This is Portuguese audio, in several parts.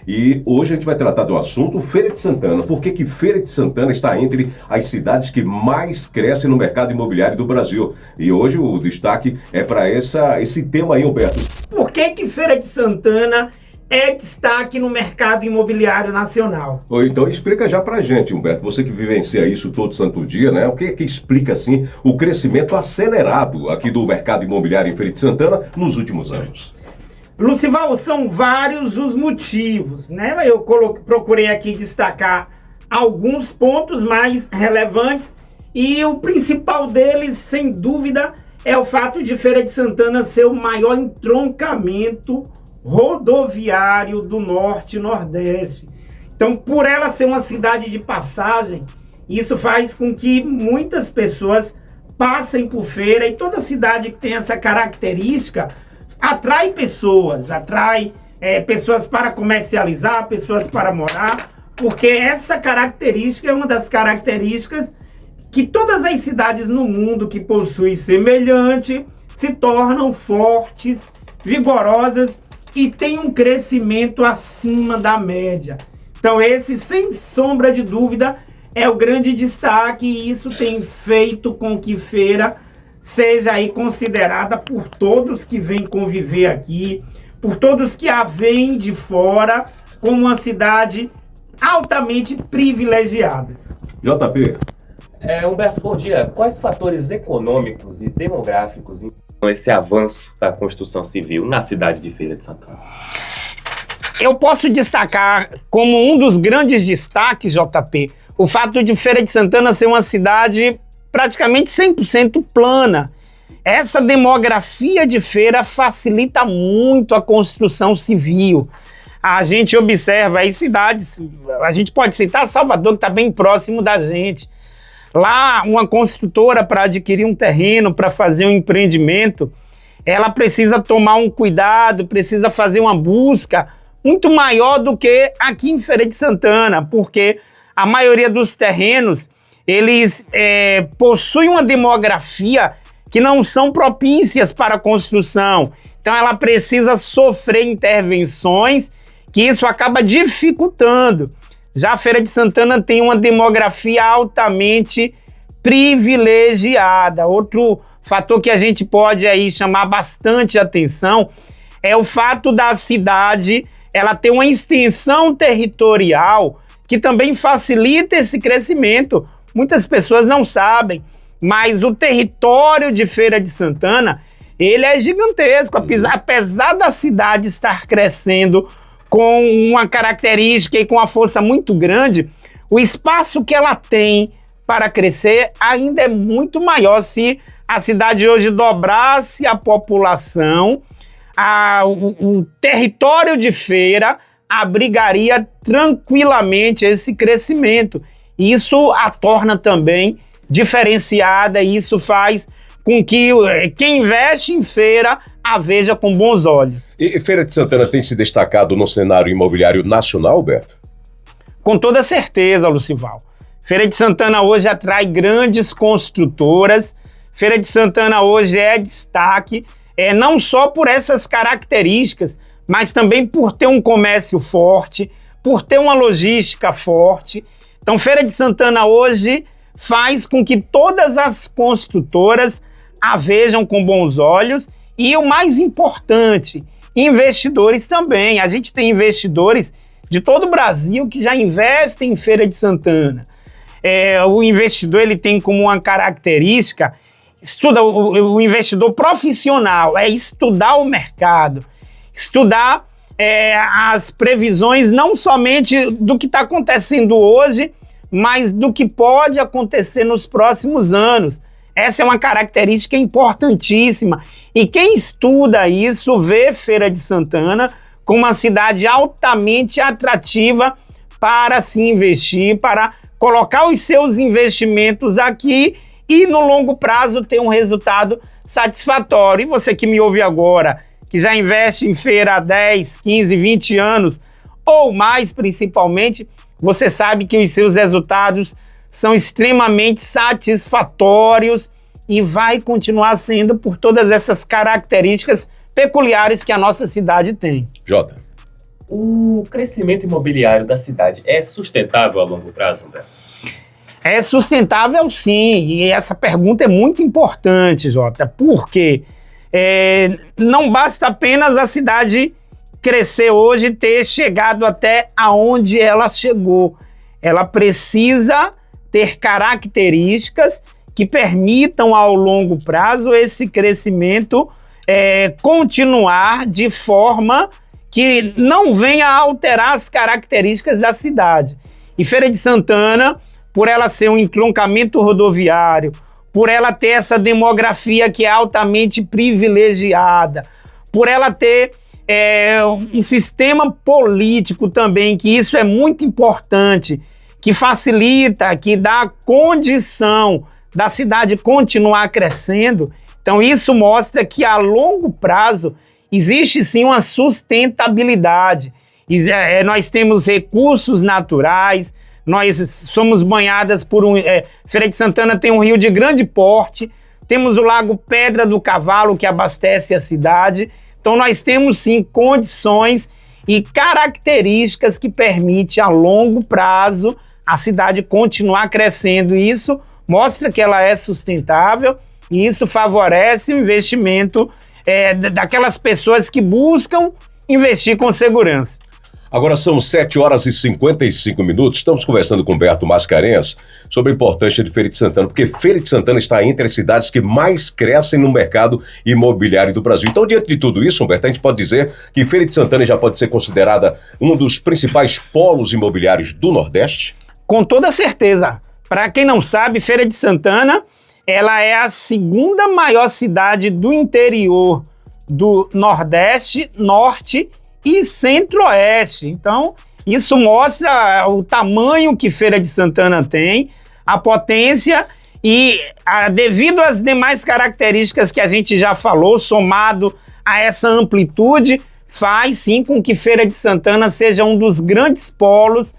E hoje a gente vai tratar do assunto Feira de Santana. Por que Feira de Santana está entre as cidades que mais crescem no mercado imobiliário do Brasil? E hoje o destaque é para esse tema aí, Humberto. Por que Feira de Santana é destaque no mercado imobiliário nacional? Então explica já pra gente, Humberto, você que vivencia isso todo santo dia, né? O que é que explica, assim, o crescimento acelerado aqui do mercado imobiliário em Feira de Santana nos últimos anos? Lucival, são vários os motivos, né? Eu procurei aqui destacar alguns pontos mais relevantes e o principal deles, sem dúvida, é o fato de Feira de Santana ser o maior entroncamento rodoviário do Norte e Nordeste. Então, por ela ser uma cidade de passagem, isso faz com que muitas pessoas passem por Feira, e toda cidade que tem essa característica atrai pessoas para comercializar, pessoas para morar, porque essa característica é uma das características que todas as cidades no mundo que possuem semelhante se tornam fortes, vigorosas e tem um crescimento acima da média. Então esse, sem sombra de dúvida, é o grande destaque, e isso tem feito com que Feira seja aí considerada por todos que vêm conviver aqui, por todos que a veem de fora, como uma cidade altamente privilegiada. JP. Humberto, bom dia. Quais fatores econômicos e demográficos esse avanço da construção civil na cidade de Feira de Santana? Eu posso destacar como um dos grandes destaques, JP, o fato de Feira de Santana ser uma cidade praticamente 100% plana. Essa demografia de Feira facilita muito a construção civil. A gente observa aí cidades, a gente pode citar Salvador, que está bem próximo da gente. Lá, uma construtora, para adquirir um terreno, para fazer um empreendimento, ela precisa tomar um cuidado, precisa fazer uma busca muito maior do que aqui em Feira de Santana, porque a maioria dos terrenos, eles possuem uma demografia que não são propícias para a construção. Então ela precisa sofrer intervenções, que isso acaba dificultando. Já a Feira de Santana tem uma demografia altamente privilegiada. Outro fator que a gente pode aí chamar bastante atenção é o fato da cidade ela ter uma extensão territorial que também facilita esse crescimento. Muitas pessoas não sabem, mas o território de Feira de Santana, ele é gigantesco. Apesar da cidade estar crescendo com uma característica e com uma força muito grande, o espaço que ela tem para crescer ainda é muito maior. Se a cidade hoje dobrasse a população, o território de Feira abrigaria tranquilamente esse crescimento. Isso a torna também diferenciada, e isso faz com que quem investe em Feira a veja com bons olhos. E Feira de Santana tem se destacado no cenário imobiliário nacional, Alberto? Com toda certeza, Lucival. Feira de Santana hoje atrai grandes construtoras. Feira de Santana hoje é destaque, não só por essas características, mas também por ter um comércio forte, por ter uma logística forte. Então, Feira de Santana hoje faz com que todas as construtoras a vejam com bons olhos, e o mais importante, investidores também. A gente tem investidores de todo o Brasil que já investem em Feira de Santana. O investidor, ele tem como uma característica, o investidor profissional, estudar o mercado, estudar as previsões não somente do que está acontecendo hoje, mas do que pode acontecer nos próximos anos. Essa é uma característica importantíssima. E quem estuda isso vê Feira de Santana como uma cidade altamente atrativa para se investir, para colocar os seus investimentos aqui e no longo prazo ter um resultado satisfatório. E você que me ouve agora, que já investe em Feira há 10, 15, 20 anos ou mais principalmente, você sabe que os seus resultados são extremamente satisfatórios e vai continuar sendo por todas essas características peculiares que a nossa cidade tem. Jota. O crescimento imobiliário da cidade é sustentável a longo prazo, Humberto? É sustentável, sim, e essa pergunta é muito importante, Jota, porque não basta apenas a cidade crescer hoje, ter chegado até aonde ela chegou. Ela precisa ter características que permitam ao longo prazo esse crescimento continuar de forma que não venha a alterar as características da cidade. E Feira de Santana, por ela ser um entroncamento rodoviário, por ela ter essa demografia que é altamente privilegiada, por ela ter um sistema político também, que isso é muito importante, que facilita, que dá condição da cidade continuar crescendo. Então isso mostra que a longo prazo existe sim uma sustentabilidade. Nós temos recursos naturais, nós somos banhadas por Feira de Santana tem um rio de grande porte, temos o Lago Pedra do Cavalo que abastece a cidade. Então nós temos sim condições e características que permitem a longo prazo a cidade continuar crescendo. E isso mostra que ela é sustentável e isso favorece o investimento daquelas pessoas que buscam investir com segurança. Agora são 7h55. Estamos conversando com Humberto Mascarenhas sobre a importância de Feira de Santana, porque Feira de Santana está entre as cidades que mais crescem no mercado imobiliário do Brasil. Então, diante de tudo isso, Humberto, a gente pode dizer que Feira de Santana já pode ser considerada um dos principais polos imobiliários do Nordeste? Com toda certeza. Para quem não sabe, Feira de Santana ela é a segunda maior cidade do interior do Nordeste, Norte e Centro-Oeste. Então, isso mostra o tamanho que Feira de Santana tem, a potência e, devido às demais características que a gente já falou, somado a essa amplitude, faz sim com que Feira de Santana seja um dos grandes polos.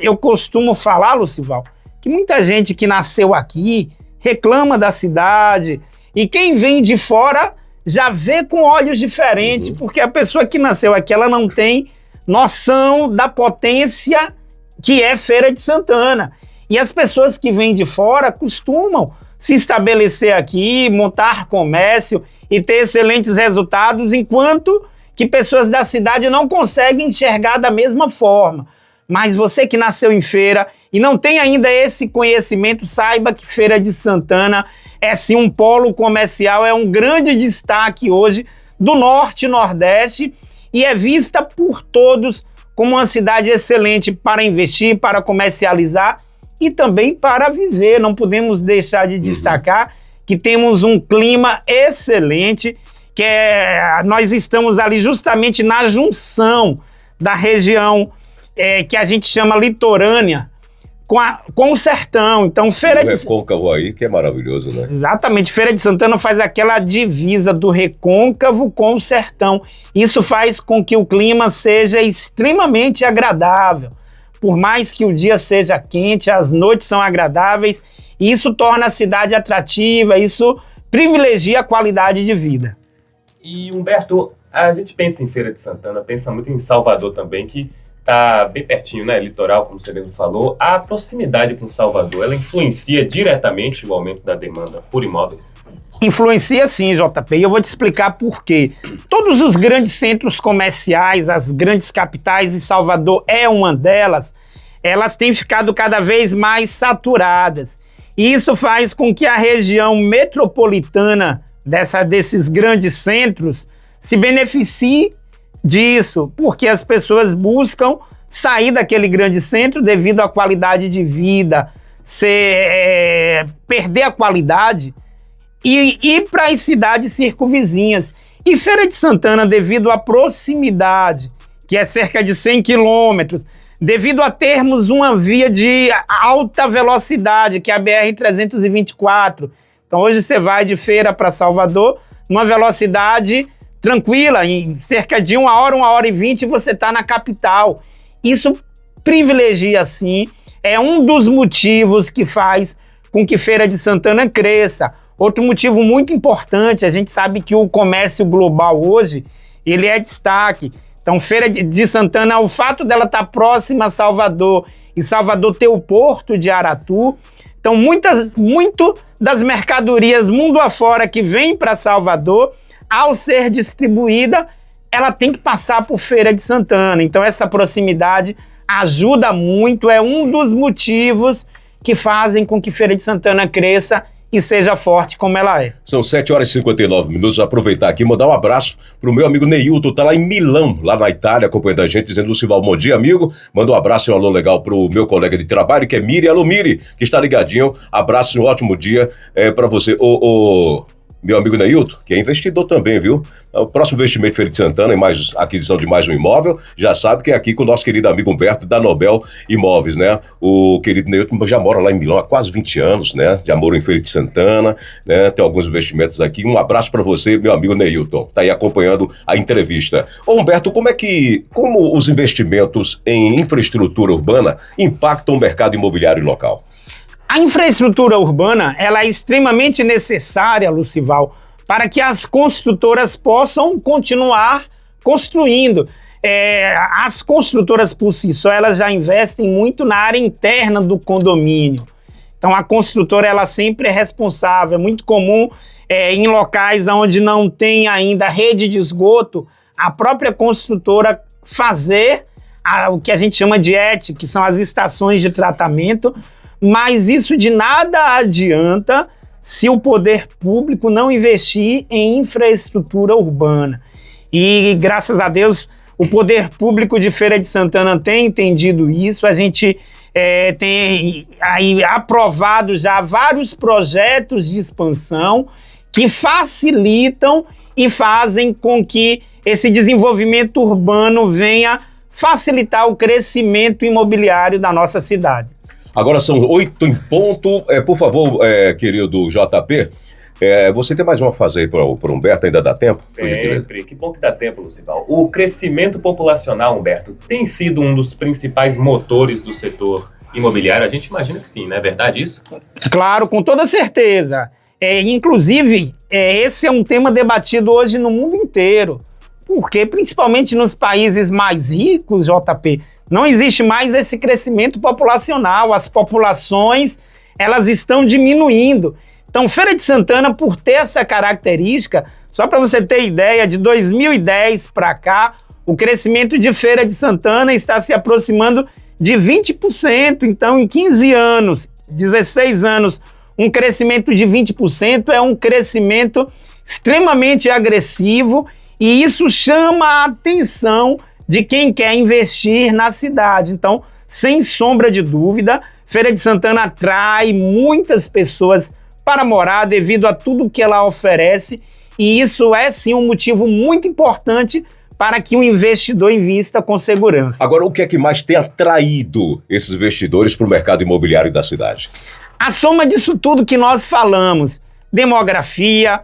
Eu costumo falar, Lucival, que muita gente que nasceu aqui reclama da cidade e quem vem de fora já vê com olhos diferentes, porque a pessoa que nasceu aqui, ela não tem noção da potência que é Feira de Santana. E as pessoas que vêm de fora costumam se estabelecer aqui, montar comércio e ter excelentes resultados, enquanto que pessoas da cidade não conseguem enxergar da mesma forma. Mas você que nasceu em Feira e não tem ainda esse conhecimento, saiba que Feira de Santana é sim um polo comercial, é um grande destaque hoje do Norte e Nordeste e é vista por todos como uma cidade excelente para investir, para comercializar e também para viver. Não podemos deixar de destacar que temos um clima excelente, que nós estamos ali justamente na junção da região que a gente chama litorânea, com o sertão. Então, Feira de Recôncavo aí, que é maravilhoso, né? Exatamente. Feira de Santana faz aquela divisa do recôncavo com o sertão. Isso faz com que o clima seja extremamente agradável. Por mais que o dia seja quente, as noites são agradáveis. Isso torna a cidade atrativa, isso privilegia a qualidade de vida. E, Humberto, a gente pensa em Feira de Santana, pensa muito em Salvador também, que está bem pertinho, né? Litoral, como você mesmo falou. A proximidade com Salvador, ela influencia diretamente o aumento da demanda por imóveis? Influencia sim, JP, e eu vou te explicar por quê. Todos os grandes centros comerciais, as grandes capitais, e Salvador é uma delas, elas têm ficado cada vez mais saturadas. E isso faz com que a região metropolitana desses grandes centros se beneficie disso, porque as pessoas buscam sair daquele grande centro devido à qualidade de vida, perder a qualidade e ir para as cidades circunvizinhas. E Feira de Santana, devido à proximidade, que é cerca de 100 quilômetros, devido a termos uma via de alta velocidade, que é a BR-324. Então hoje você vai de Feira para Salvador numa velocidade tranquila, em cerca de 1 hora e 20, você está na capital. Isso privilegia, sim, é um dos motivos que faz com que Feira de Santana cresça. Outro motivo muito importante, a gente sabe que o comércio global hoje, ele é destaque. Então, Feira de Santana, o fato dela estar próxima a Salvador e Salvador ter o porto de Aratu, então muito das mercadorias mundo afora que vem para Salvador, ao ser distribuída, ela tem que passar por Feira de Santana. Então, essa proximidade ajuda muito, é um dos motivos que fazem com que Feira de Santana cresça e seja forte como ela é. São 7h59. Aproveitar aqui e mandar um abraço pro meu amigo Neilton, tá lá em Milão, lá na Itália, acompanhando a gente, dizendo: Lucival, bom dia, amigo. Manda um abraço e um alô legal pro meu colega de trabalho, que é Miri. Alô, Miri, que está ligadinho. Abraço e um ótimo dia pra você. Meu amigo Neilton, que é investidor também, viu? O próximo investimento de Feira de Santana, em mais aquisição de mais um imóvel, já sabe que é aqui com o nosso querido amigo Humberto, da Nobel Imóveis, né? O querido Neilton já mora lá em Milão há quase 20 anos, né? Já morou em Feira de Santana, né? Tem alguns investimentos aqui. Um abraço para você, meu amigo Neilton, tá aí acompanhando a entrevista. Ô Humberto, como os investimentos em infraestrutura urbana impactam o mercado imobiliário local? A infraestrutura urbana, ela é extremamente necessária, Lucival, para que as construtoras possam continuar construindo. As construtoras por si só, elas já investem muito na área interna do condomínio. Então a construtora, ela sempre é responsável. É muito comum em locais onde não tem ainda rede de esgoto, a própria construtora fazer o que a gente chama de ET, que são as estações de tratamento. Mas isso de nada adianta se o poder público não investir em infraestrutura urbana. E, graças a Deus, o poder público de Feira de Santana tem entendido isso. A gente tem aí aprovado já vários projetos de expansão que facilitam e fazem com que esse desenvolvimento urbano venha facilitar o crescimento imobiliário da nossa cidade. Agora são 8 em ponto. Por favor, querido JP, você tem mais uma a fazer aí para o Humberto? Ainda dá tempo? Sempre. Que bom que dá tempo, Lucival. O crescimento populacional, Humberto, tem sido um dos principais motores do setor imobiliário. A gente imagina que sim, não é verdade isso? Claro, com toda certeza. Inclusive, esse é um tema debatido hoje no mundo inteiro. Porque, principalmente nos países mais ricos, JP, não existe mais esse crescimento populacional. As populações, elas estão diminuindo. Então, Feira de Santana, por ter essa característica, só para você ter ideia, de 2010 para cá, o crescimento de Feira de Santana está se aproximando de 20%. Então, em 15 anos, 16 anos, um crescimento de 20% é um crescimento extremamente agressivo, e isso chama a atenção de quem quer investir na cidade. Então, sem sombra de dúvida, Feira de Santana atrai muitas pessoas para morar devido a tudo que ela oferece, e isso é sim um motivo muito importante para que o investidor invista com segurança. Agora, o que é que mais tem atraído esses investidores para o mercado imobiliário da cidade? A soma disso tudo que nós falamos: demografia,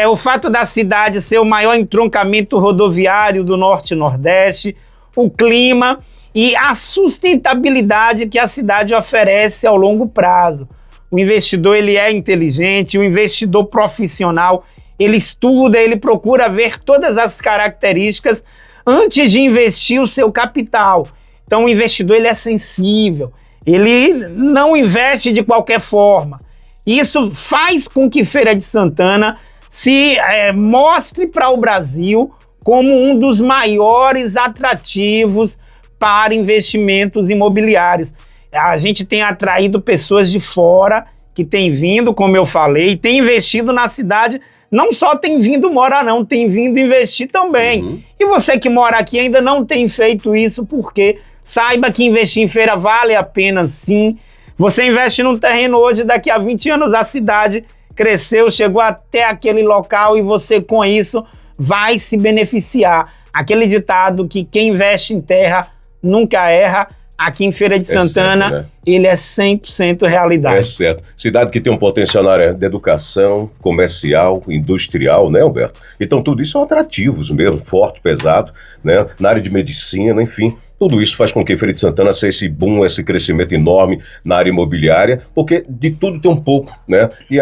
o fato da cidade ser o maior entroncamento rodoviário do Norte e Nordeste, o clima e a sustentabilidade que a cidade oferece ao longo prazo. O investidor, ele é inteligente, o investidor profissional, ele estuda, ele procura ver todas as características antes de investir o seu capital. Então o investidor, ele é sensível, ele não investe de qualquer forma. Isso faz com que Feira de Santana se mostre para o Brasil como um dos maiores atrativos para investimentos imobiliários. A gente tem atraído pessoas de fora que têm vindo, como eu falei, tem investido na cidade. Não só tem vindo morar, não, tem vindo investir também. Uhum. E você que mora aqui ainda não tem feito isso, porque saiba que investir em feira vale a pena, sim. Você investe num terreno hoje, daqui a 20 anos a cidade cresceu, chegou até aquele local e você com isso vai se beneficiar. Aquele ditado que quem investe em terra nunca erra, aqui em Feira de Santana, certo, né? Ele é 100% realidade. É certo. Cidade que tem um potencial na área de educação, comercial, industrial, né, Humberto? Então tudo isso são atrativos mesmo, forte, pesado, né? Na área de medicina, enfim. Tudo isso faz com que Feira de Santana seja esse boom, esse crescimento enorme na área imobiliária, porque de tudo tem um pouco, né? E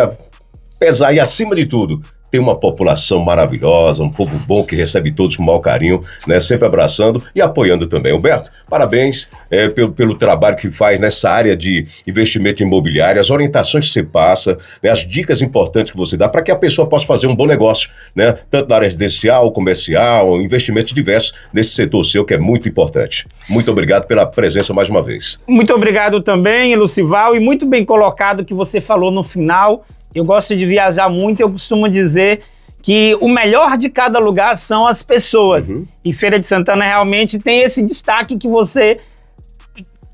acima de tudo, tem uma população maravilhosa, um povo bom que recebe todos com maior carinho, né? Sempre abraçando e apoiando também. Humberto, parabéns pelo trabalho que faz nessa área de investimento imobiliário, as orientações que você passa, né? As dicas importantes que você dá para que a pessoa possa fazer um bom negócio, né? Tanto na área residencial, comercial, investimentos diversos nesse setor seu, que é muito importante. Muito obrigado pela presença mais uma vez. Muito obrigado também, Lucival, e muito bem colocado que você falou no final. Eu gosto de viajar muito e eu costumo dizer que o melhor de cada lugar são as pessoas. E Feira de Santana realmente tem esse destaque que você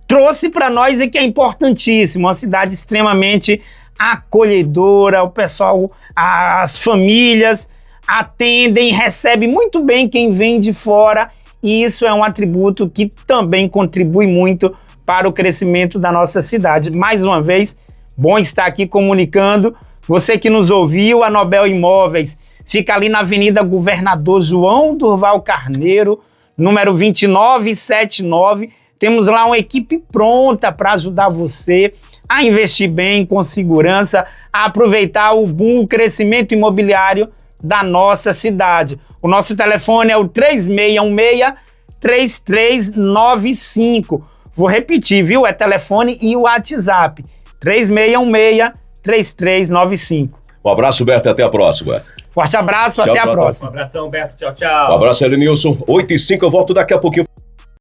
trouxe para nós e que é importantíssimo. Uma cidade extremamente acolhedora, o pessoal, as famílias atendem, recebem muito bem quem vem de fora, e isso é um atributo que também contribui muito para o crescimento da nossa cidade. Mais uma vez, bom estar aqui comunicando. Você que nos ouviu, a Nobel Imóveis fica ali na Avenida Governador João Durval Carneiro, número 2979. Temos lá uma equipe pronta para ajudar você a investir bem, com segurança, a aproveitar o boom, o crescimento imobiliário da nossa cidade. O nosso telefone é o 3616-3395. Vou repetir, viu? É telefone e o WhatsApp. 3616-3395. Um abraço, Humberto, até a próxima. Forte abraço, até a próxima. Um abração, Humberto. Tchau, tchau. Um abraço, Elenilson. 8h05, eu volto daqui a pouquinho.